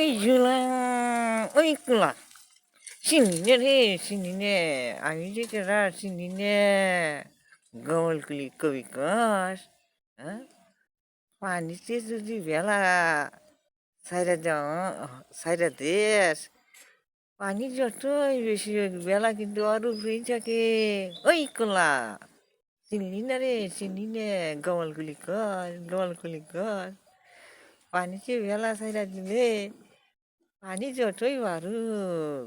ওই ঝুলা ওই কুলা চিনি নে রে চিনি নে আমি যে কেরা চিনি নে গমলকুলি কবি কস হ্যাঁ পানিতে যদি বেলা সাইরা দেওয়া সাইরা দেশ পানি যতই বেশি হোক বেলা কিন্তু আর উপরেই থাকে ওই কুলা চিনলি না রে চিনি নে গমলকুলি কস পানিতে বেলা সাইরা দিলে পানি যতই বাড়ুক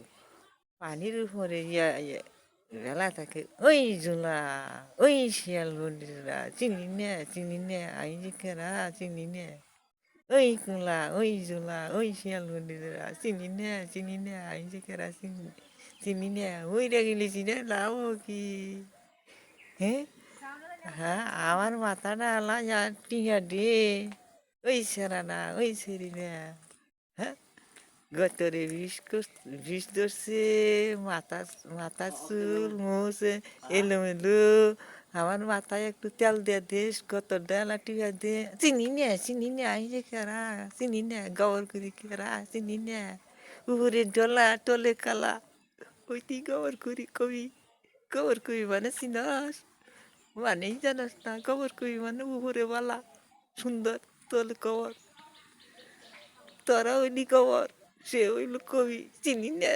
পানির উপরে ভেলা থাকে ওই ঝোলা ওই শিয়াল বন্ধুরা চিনি নে আমি যে কেরা চিনি নে ওই কুলা ওই ঝোলা ওই শিয়াল বন্ধুরা চিনি নে আমি যে কেরা চিনি নে ওই গেলি চিনে লাভ কি হ্যাঁ হ্যাঁ আমার মাথাটা আলা টিয়া দে ওই সেরা না ওই সেরি না হ্যাঁ গতরে বিষ ধরছে মাথা মাথার চুল মুছ এলোমেলো আমার মাথায় একটু তেল দিয়ে দিস গত ডালা টিয়া দে চিনি নে আই যে কেরা চিনি নে গবর করি কেরা চিনি নে উপরে ডলা টলে কালা ওই তুই গবর করি মানে চিনস মানেই জানাস না গবর করি মানে উপরে বালা সুন্দর তোলে কবর তোরা হইলি কবর সে হইল কবি চিনি না